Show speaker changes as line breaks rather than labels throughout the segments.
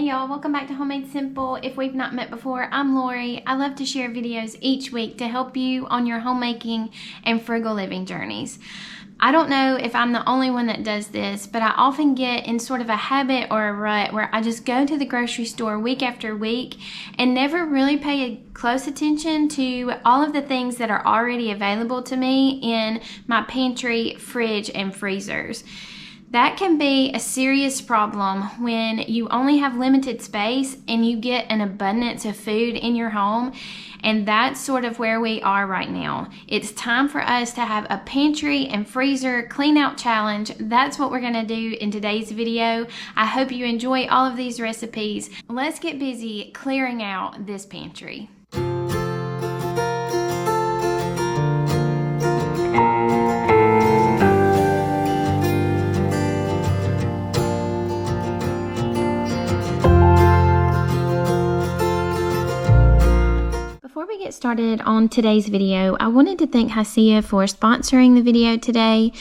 y'all, welcome back to Homemade Simple. If we've not met before, I'm Lori. I love to share videos each week to help you on your homemaking and frugal living journeys. I don't know if I'm the only one that does this, but I often get in sort of a habit or a rut where I just go to the grocery store week after week and never really pay close attention to all of the things that are already available to me in my pantry, fridge, and freezers. That can be a serious problem when you only have limited space and you get an abundance of food in your home. And that's sort of where we are right now. It's time for us to have a pantry and freezer clean out challenge. That's what we're gonna do in today's video. I hope you enjoy all of these recipes. Let's get busy clearing out this pantry. Before we get started on today's video, I wanted to thank Hasia for sponsoring the video today.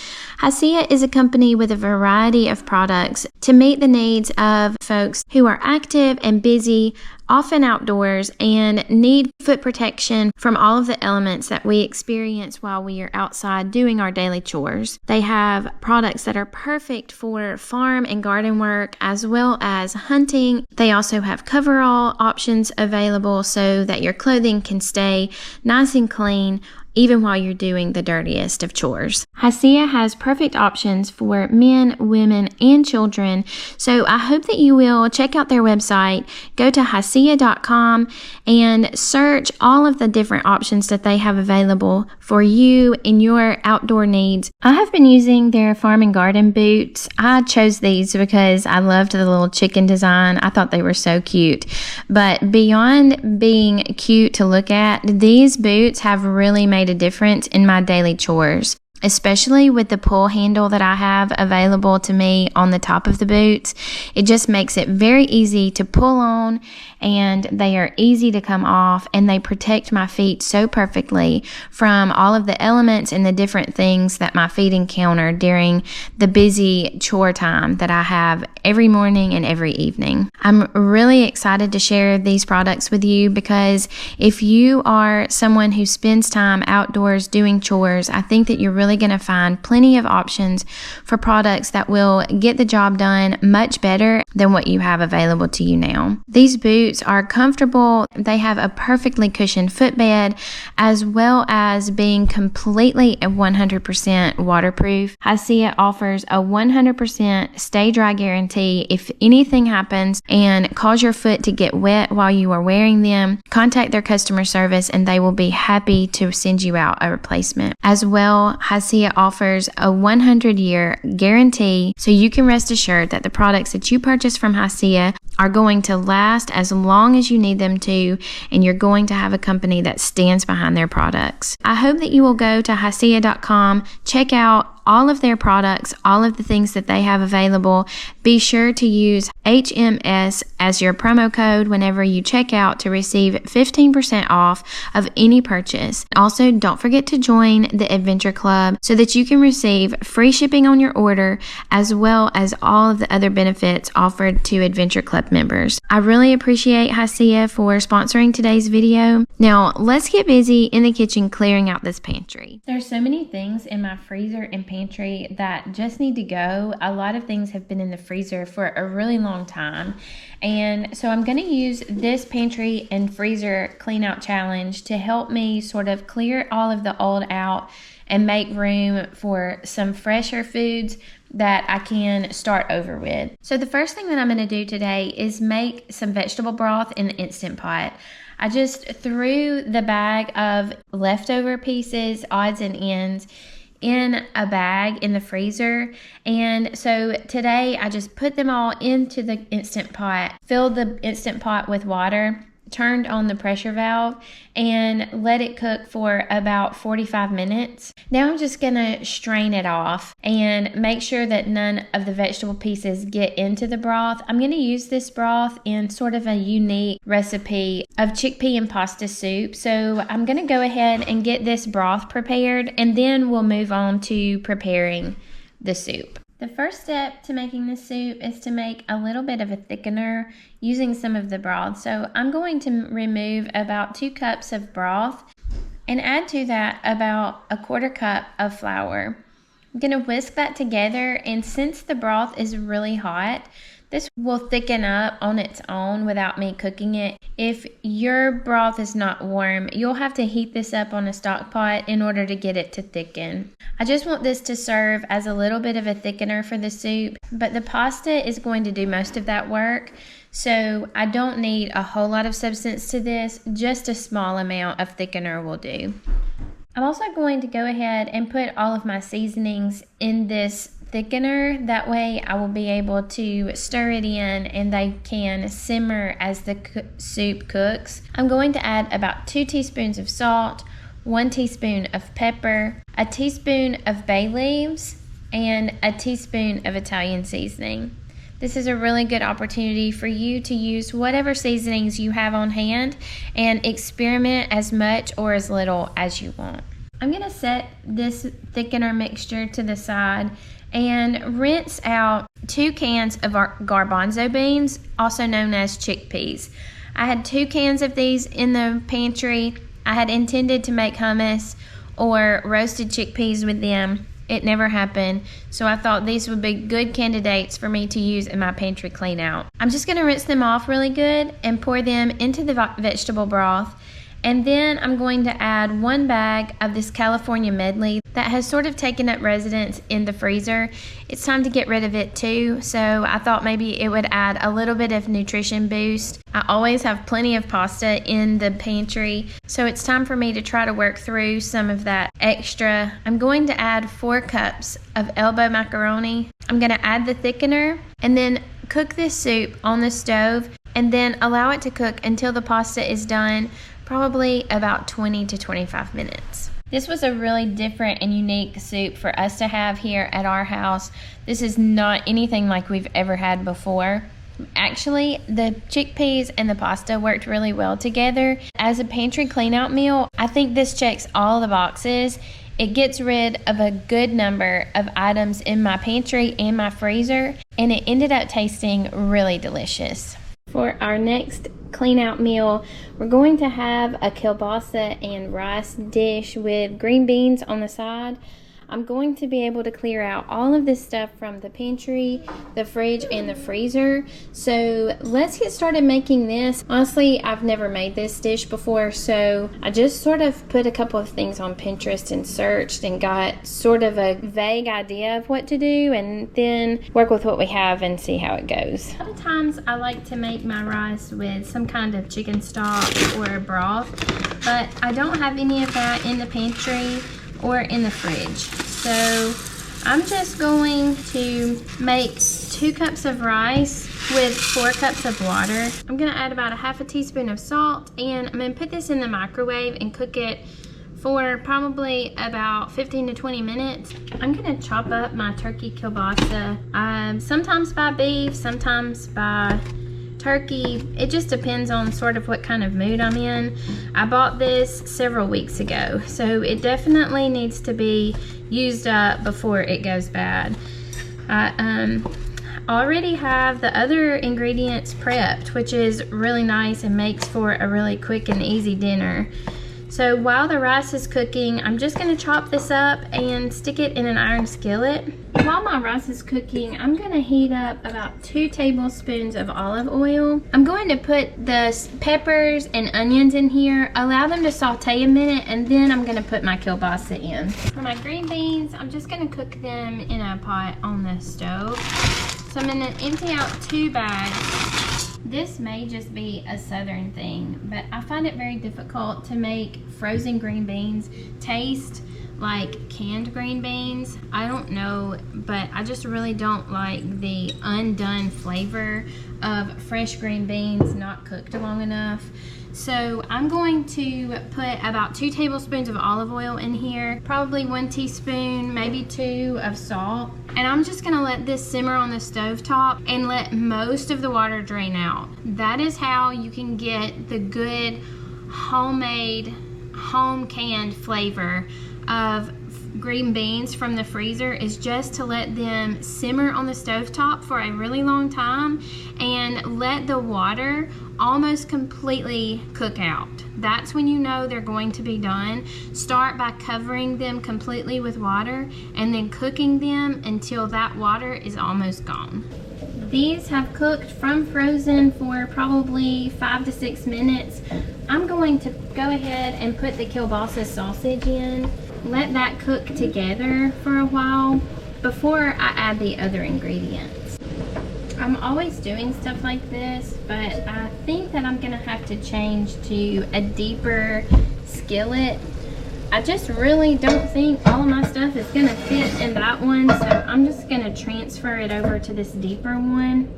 Hasia is a company with a variety of products to meet the needs of folks who are active and busy, often outdoors, and need foot protection from all of the elements that we experience while we are outside doing our daily chores. They have products that are perfect for farm and garden work as well as hunting. They also have coverall options available so that your clothing can stay nice and clean even while you're doing the dirtiest of chores. Hasia has perfect options for men, women, and children, so I hope that you will check out their website, go to hasia.com, and search all of the different options that they have available for you in your outdoor needs. I have been using their farm and garden boots. I chose these because I loved the little chicken design. I thought they were so cute. But beyond being cute to look at, these boots have really made a difference in my daily chores, especially with the pull handle that I have available to me on the top of the boots. It just makes it very easy to pull on, and they are easy to come off, and they protect my feet so perfectly from all of the elements and the different things that my feet encounter during the busy chore time that I have every morning and every evening. I'm really excited to share these products with you because if you are someone who spends time outdoors doing chores, I think that you're really going to find plenty of options for products that will get the job done much better than what you have available to you now. These boots are comfortable. They have a perfectly cushioned footbed as well as being completely 100% waterproof. Hasia offers a 100% stay dry guarantee. If anything happens and cause your foot to get wet while you are wearing them, contact their customer service and they will be happy to send you out a replacement. As well, Hasia offers a 100-year guarantee, so you can rest assured that the products that you purchase from Hasia are going to last as long as you need them to, and you're going to have a company that stands behind their products. I hope that you will go to hasia.com, check out all of their products, all of the things that they have available. Be sure to use HMS as your promo code whenever you check out to receive 15% off of any purchase. Also, don't forget to join the Adventure Club so that you can receive free shipping on your order as well as all of the other benefits offered to Adventure Club members. I really appreciate Hasia for sponsoring today's video. Now, let's get busy in the kitchen clearing out this pantry. There's so many things in my freezer and pantry that just need to go. A lot of things have been in the freezer for a really long time, and so I'm going to use this pantry and freezer clean out challenge to help me sort of clear all of the old out and make room for some fresher foods that I can start over with. So the first thing that I'm going to do today is make some vegetable broth in the Instant Pot. I just threw the bag of leftover pieces, odds and ends, in a bag in the freezer, and so today I just put them all into the Instant Pot, filled the Instant Pot with water, turned on the pressure valve, and let it cook for about 45 minutes. Now I'm just gonna strain it off and make sure that none of the vegetable pieces get into the broth. I'm gonna use this broth in sort of a unique recipe of chickpea and pasta soup. So I'm gonna go ahead and get this broth prepared, and then we'll move on to preparing the soup. The first step to making this soup is to make a little bit of a thickener using some of the broth. So I'm going to remove about 2 cups of broth and add to that about 1/4 cup of flour. I'm going to whisk that together, and since the broth is really hot, this will thicken up on its own without me cooking it. If your broth is not warm, you'll have to heat this up on a stock pot in order to get it to thicken. I just want this to serve as a little bit of a thickener for the soup, but the pasta is going to do most of that work, so I don't need a whole lot of substance to this. Just a small amount of thickener will do. I'm also going to go ahead and put all of my seasonings in this thickener. That way I will be able to stir it in and they can simmer as the soup cooks. I'm going to add about 2 teaspoons of salt, 1 teaspoon of pepper, a teaspoon of bay leaves, and a teaspoon of Italian seasoning. This is a really good opportunity for you to use whatever seasonings you have on hand and experiment as much or as little as you want. I'm going to set this thickener mixture to the side and rinse out 2 cans of our garbanzo beans, also known as chickpeas. I had 2 cans of these in the pantry. I had intended to make hummus or roasted chickpeas with them. It never happened, so I thought these would be good candidates for me to use in my pantry clean out. I'm just going to rinse them off really good and pour them into the vegetable broth. And then I'm going to add 1 bag of this California medley that has sort of taken up residence in the freezer. It's time to get rid of it too, so I thought maybe it would add a little bit of nutrition boost. I always have plenty of pasta in the pantry, so it's time for me to try to work through some of that extra. I'm going to add 4 cups of elbow macaroni. I'm going to add the thickener and then cook this soup on the stove and then allow it to cook until the pasta is done, probably about 20 to 25 minutes. This was a really different and unique soup for us to have here at our house. This is not anything like we've ever had before. Actually, the chickpeas and the pasta worked really well together. As a pantry cleanout meal, I think this checks all the boxes. It gets rid of a good number of items in my pantry and my freezer, and it ended up tasting really delicious. For our next clean out meal, we're going to have a kielbasa and rice dish with green beans on the side. I'm going to be able to clear out all of this stuff from the pantry, the fridge, and the freezer. So let's get started making this. Honestly, I've never made this dish before, so I just sort of put a couple of things on Pinterest and searched and got sort of a vague idea of what to do, and then work with what we have and see how it goes. A lot of times I like to make my rice with some kind of chicken stock or broth, but I don't have any of that in the pantry or in the fridge. So I'm just going to make 2 cups of rice with 4 cups of water. I'm gonna add about 1/2 teaspoon of salt, and I'm gonna put this in the microwave and cook it for probably about 15 to 20 minutes. I'm gonna chop up my turkey kielbasa. Sometimes by beef, sometimes by turkey. It just depends on sort of what kind of mood I'm in. I bought this several weeks ago, so it definitely needs to be used up before it goes bad. I already have the other ingredients prepped, which is really nice and makes for a really quick and easy dinner. So while the rice is cooking, I'm just going to chop this up and stick it in an iron skillet. While my rice is cooking, I'm going to heat up about 2 tablespoons of olive oil. I'm going to put the peppers and onions in here, allow them to saute a minute, and then I'm going to put my kielbasa in. For my green beans, I'm just going to cook them in a pot on the stove. So I'm going to empty out 2 bags. This may just be a southern thing, but I find it very difficult to make frozen green beans taste like canned green beans. I don't know, but I just really don't like the undone flavor of fresh green beans not cooked long enough. So I'm going to put about 2 tablespoons of olive oil in here, probably 1 teaspoon, maybe 2 of salt. And I'm just gonna let this simmer on the stovetop and let most of the water drain out. That is how you can get the good homemade, home canned flavor of green beans from the freezer is just to let them simmer on the stovetop for a really long time and let the water almost completely cook out. That's when you know they're going to be done. Start by covering them completely with water and then cooking them until that water is almost gone. These have cooked from frozen for probably 5 to 6 minutes. I'm going to go ahead and put the kielbasa sausage in. Let that cook together for a while before I add the other ingredients. I'm always doing stuff like this, but I think that I'm gonna have to change to a deeper skillet. I just really don't think all of my stuff is gonna fit in that one, so I'm just gonna transfer it over to this deeper one.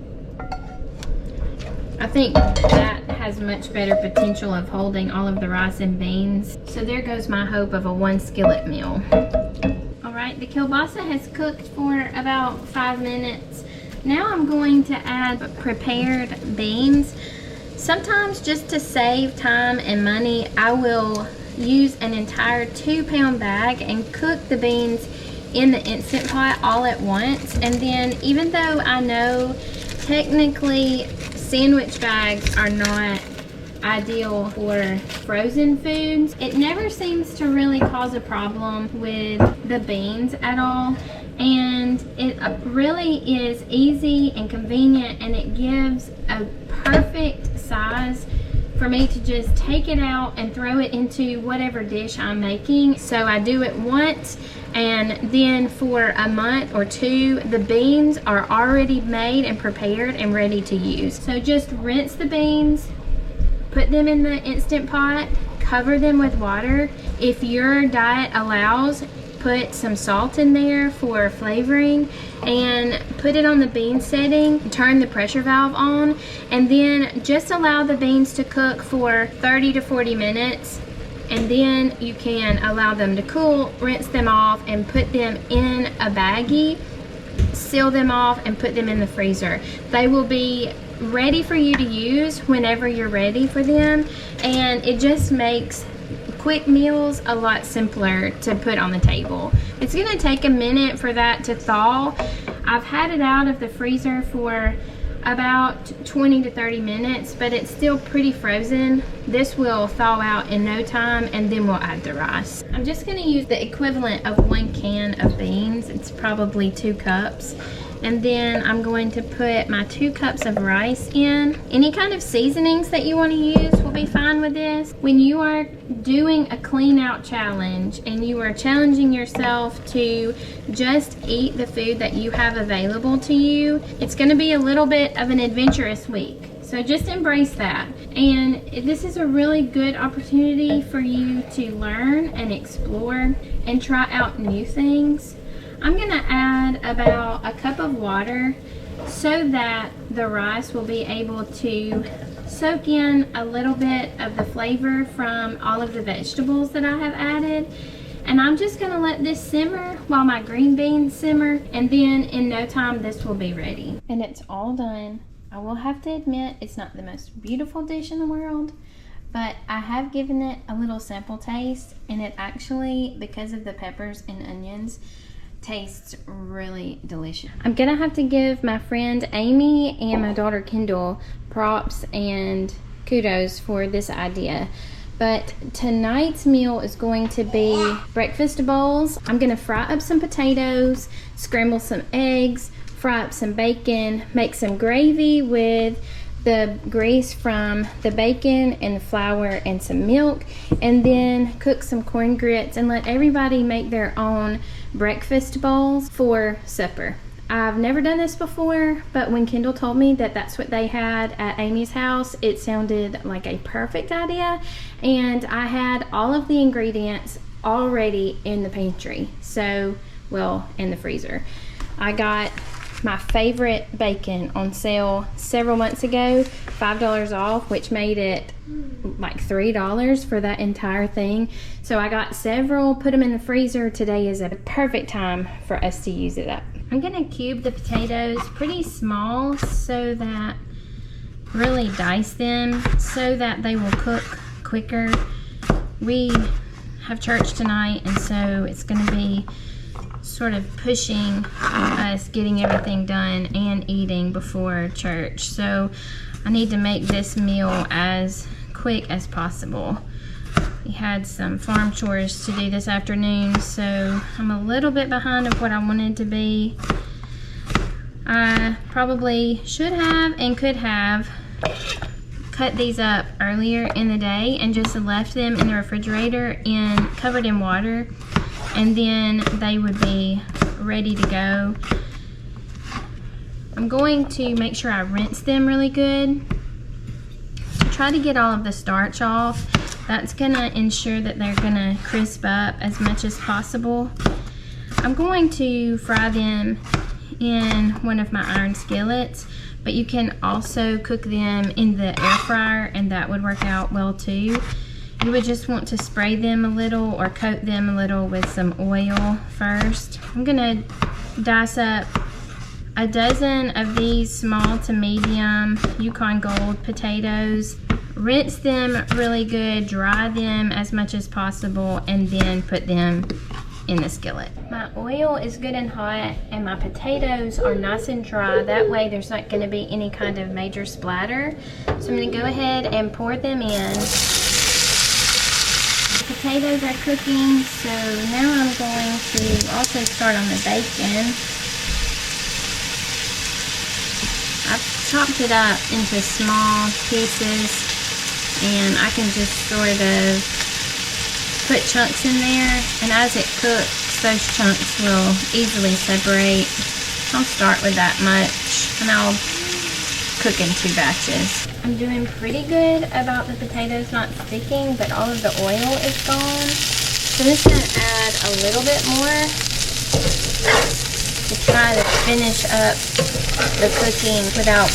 I think that has much better potential of holding all of the rice and beans. So there goes my hope of a 1 skillet meal. All right, the kielbasa has cooked for about 5 minutes. Now I'm going to add prepared beans. Sometimes just to save time and money, I will use an entire 2-pound bag and cook the beans in the Instant Pot all at once. And then even though I know technically sandwich bags are not ideal for frozen foods, it never seems to really cause a problem with the beans at all. And it really is easy and convenient, and it gives a perfect size for me to just take it out and throw it into whatever dish I'm making. So I do it once, and then for a month or two, the beans are already made and prepared and ready to use. So just rinse the beans, put them in the Instant Pot, cover them with water. If your diet allows, put some salt in there for flavoring, and put it on the bean setting. Turn the pressure valve on, and then just allow the beans to cook for 30 to 40 minutes, and then you can allow them to cool, rinse them off, and put them in a baggie, seal them off, and put them in the freezer. They will be ready for you to use whenever you're ready for them, and it just makes quick meals a lot simpler to put on the table. It's gonna take a minute for that to thaw. I've had it out of the freezer for about 20 to 30 minutes, but it's still pretty frozen. This will thaw out in no time, and then we'll add the rice. I'm just gonna use the equivalent of 1 can of beans. It's probably 2 cups. And then I'm going to put my 2 cups of rice in. Any kind of seasonings that you want to use will be fine with this. When you are doing a clean out challenge and you are challenging yourself to just eat the food that you have available to you, it's going to be a little bit of an adventurous week. So just embrace that. And this is a really good opportunity for you to learn and explore and try out new things. I'm gonna add about a cup of water so that the rice will be able to soak in a little bit of the flavor from all of the vegetables that I have added. And I'm just gonna let this simmer while my green beans simmer, and then in no time this will be ready. And it's all done. I will have to admit, it's not the most beautiful dish in the world, but I have given it a little sample taste, and it actually, because of the peppers and onions, tastes really delicious. I'm gonna have to give my friend Amy and my daughter Kendall props and kudos for this idea. But tonight's meal is going to be breakfast bowls. I'm gonna fry up some potatoes, scramble some eggs, fry up some bacon, make some gravy with the grease from the bacon and the flour and some milk, and then cook some corn grits and let everybody make their own breakfast bowls for supper. I've never done this before, but when Kendall told me that that's what they had at Amy's house, it sounded like a perfect idea, and I had all of the ingredients already in the pantry. So, well, in the freezer. I got my favorite bacon on sale several months ago, $5 off, which made it like $3 for that entire thing. So I got several, put them in the freezer. Today is a perfect time for us to use it up. I'm gonna cube the potatoes pretty small so that, really dice them so that they will cook quicker. We have church tonight, and so it's going to be sort of pushing us getting everything done and eating before church. So I need to make this meal as quick as possible. We had some farm chores to do this afternoon, so I'm a little bit behind of what I wanted to be. I probably should have and could have cut these up earlier in the day and just left them in the refrigerator and covered in water, and then they would be ready to go. I'm going to make sure I rinse them really good to try to get all of the starch off. That's gonna ensure that they're gonna crisp up as much as possible. I'm going to fry them in one of my iron skillets, but you can also cook them in the air fryer, and that would work out well too. You would just want to spray them a little or coat them a little with some oil first. I'm gonna dice up a dozen of these small to medium Yukon Gold potatoes. Rinse them really good, dry them as much as possible, and then put them in the skillet. My oil is good and hot, and my potatoes are nice and dry. That way there's not going to be any kind of major splatter. So I'm going to go ahead and pour them in. The potatoes are cooking, so now I'm going to also start on the bacon. I've chopped it up into small pieces, and I can just sort of put chunks in there, and as it cooks, those chunks will easily separate. I'll start with that much, and I'll cook in 2 batches. I'm doing pretty good about the potatoes not sticking, but all of the oil is gone. So I'm just going to add a little bit more to try to finish up the cooking without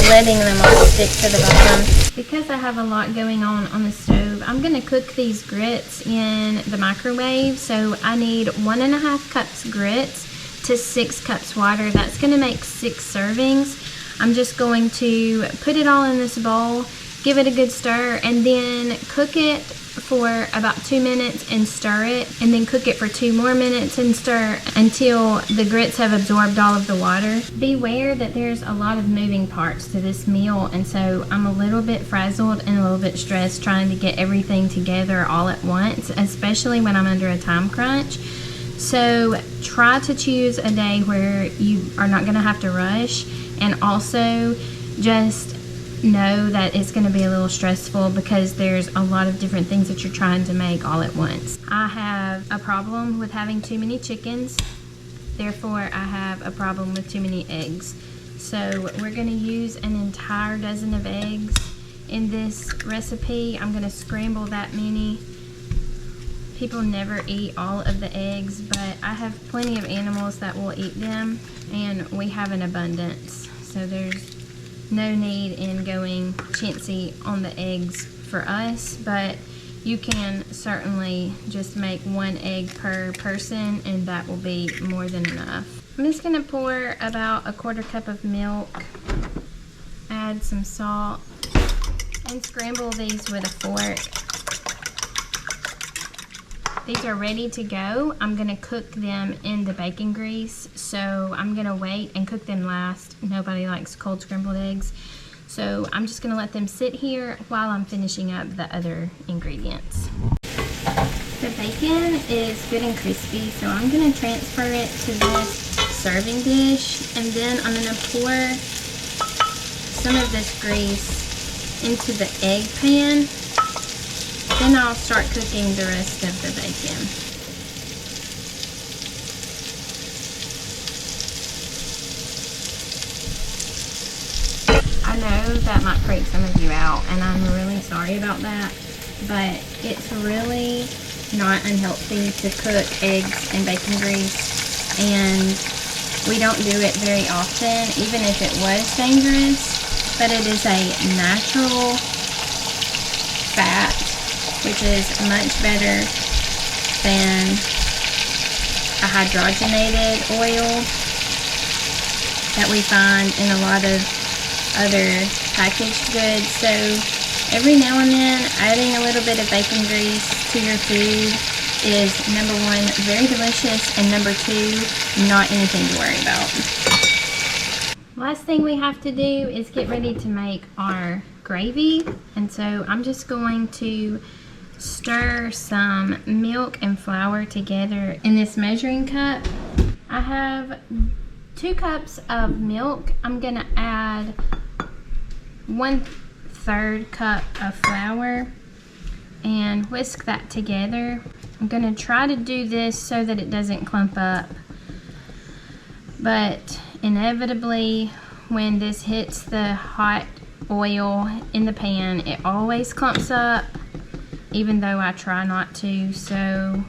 letting them all stick to the bottom. Because I have a lot going on the stove, I'm going to cook these grits in the microwave. So I need 1.5 cups grits to 6 cups water. That's going to make 6 servings. I'm just going to put it all in this bowl, give it a good stir, and then cook it for about 2 minutes and stir it, and then cook it for 2 more minutes and stir until the grits have absorbed all of the water. Beware that there's a lot of moving parts to this meal, and so I'm a little bit frazzled and a little bit stressed trying to get everything together all at once, especially when I'm under a time crunch. So try to choose a day where you are not going to have to rush, and also just know that it's going to be a little stressful because there's a lot of different things that you're trying to make all at once. I have a problem with having too many chickens, therefore I have a problem with too many eggs. So we're going to use an entire dozen of eggs in this recipe. I'm going to scramble that many. People never eat all of the eggs, but I have plenty of animals that will eat them, and we have an abundance. So there's no need in going chintzy on the eggs for us, but you can certainly just make 1 egg per person, and that will be more than enough. I'm just going to pour about 1/4 cup of milk, add some salt, and scramble these with a fork. These are ready to go. I'm going to cook them in the bacon grease, so I'm going to wait and cook them last. Nobody likes cold scrambled eggs, so I'm just going to let them sit here while I'm finishing up the other ingredients. The bacon is good and crispy, so I'm going to transfer it to this serving dish, and then I'm going to pour some of this grease into the egg pan. Then I'll start cooking the rest of the bacon. I know that might freak some of you out, and I'm really sorry about that, but it's really not unhealthy to cook eggs in bacon grease, and we don't do it very often, even if it was dangerous, but it is a natural fat, which is much better than a hydrogenated oil that we find in a lot of other packaged goods. So every now and then, adding a little bit of bacon grease to to your food is number one, very delicious, and number two, not anything to worry about. Last thing we have to do is get ready to make our gravy. And so I'm just going to stir some milk and flour together in this measuring cup. I have 2 cups of milk. I'm gonna add 1/3 cup of flour and whisk that together. I'm gonna try to do this so that it doesn't clump up, but inevitably when this hits the hot oil in the pan, it always clumps up, even though I try not to. So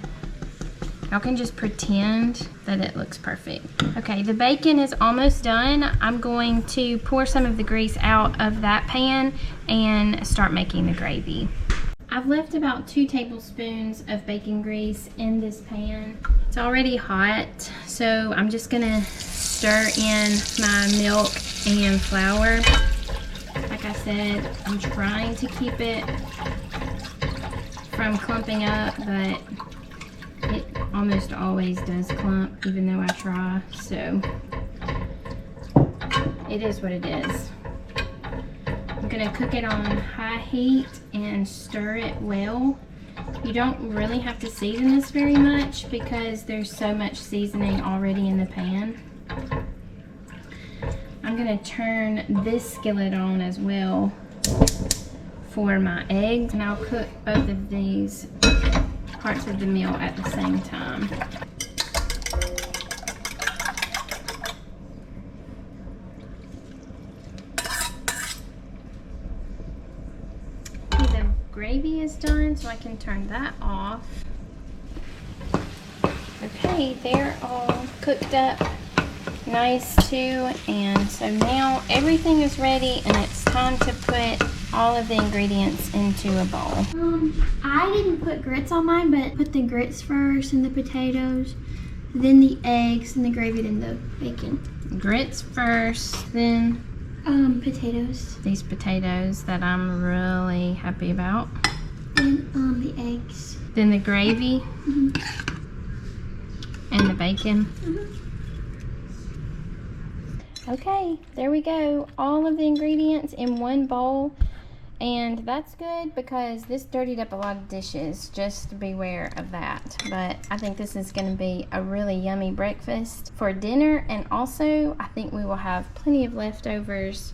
y'all can just pretend that it looks perfect. Okay, the bacon is almost done. I'm going to pour some of the grease out of that pan and start making the gravy. I've left about 2 tablespoons of bacon grease in this pan. It's already hot, so I'm just gonna stir in my milk and flour. Like I said, I'm trying to keep it from clumping up, but it almost always does clump, even though I try, so it is what it is. I'm gonna cook it on high heat and stir it well. You don't really have to season this very much because there's so much seasoning already in the pan. I'm gonna turn this skillet on as well for my eggs, and I'll cook both of these parts of the meal at the same time. The gravy is done, so I can turn that off. Okay, they're all cooked up nice too, and so now everything is ready and it's time to put all of the ingredients into a bowl.
I didn't put grits on mine, but put the grits first and the potatoes, then the eggs and the gravy, then the bacon.
Grits first, then
potatoes.
These potatoes that I'm really happy about.
Then the eggs.
Then the gravy. And the bacon. Okay, there we go. All of the ingredients in one bowl. And that's good because this dirtied up a lot of dishes. Just beware of that. But I think this is going to be a really yummy breakfast for dinner. And also, I think we will have plenty of leftovers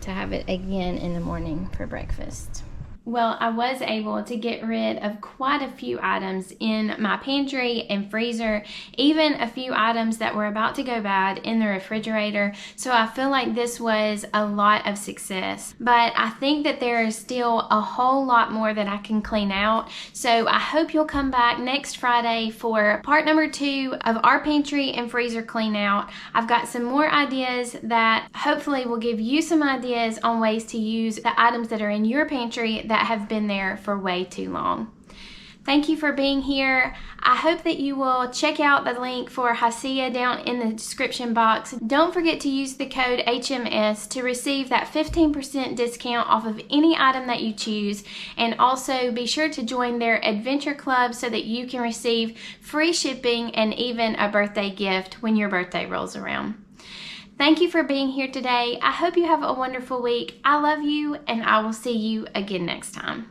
to have it again in the morning for breakfast. Well, I was able to get rid of quite a few items in my pantry and freezer, even a few items that were about to go bad in the refrigerator. So I feel like this was a lot of success. But I think that there is still a whole lot more that I can clean out. So I hope you'll come back next Friday for part number 2 of our pantry and freezer clean out. I've got some more ideas that hopefully will give you some ideas on ways to use the items that are in your pantry that have been there for way too long. Thank you for being here. I hope that you will check out the link for Hasia down in the description box. Don't forget to use the code HMS to receive that 15% discount off of any item that you choose, and also be sure to join their adventure club so that you can receive free shipping and even a birthday gift when your birthday rolls around. Thank you for being here today. I hope you have a wonderful week. I love you, and I will see you again next time.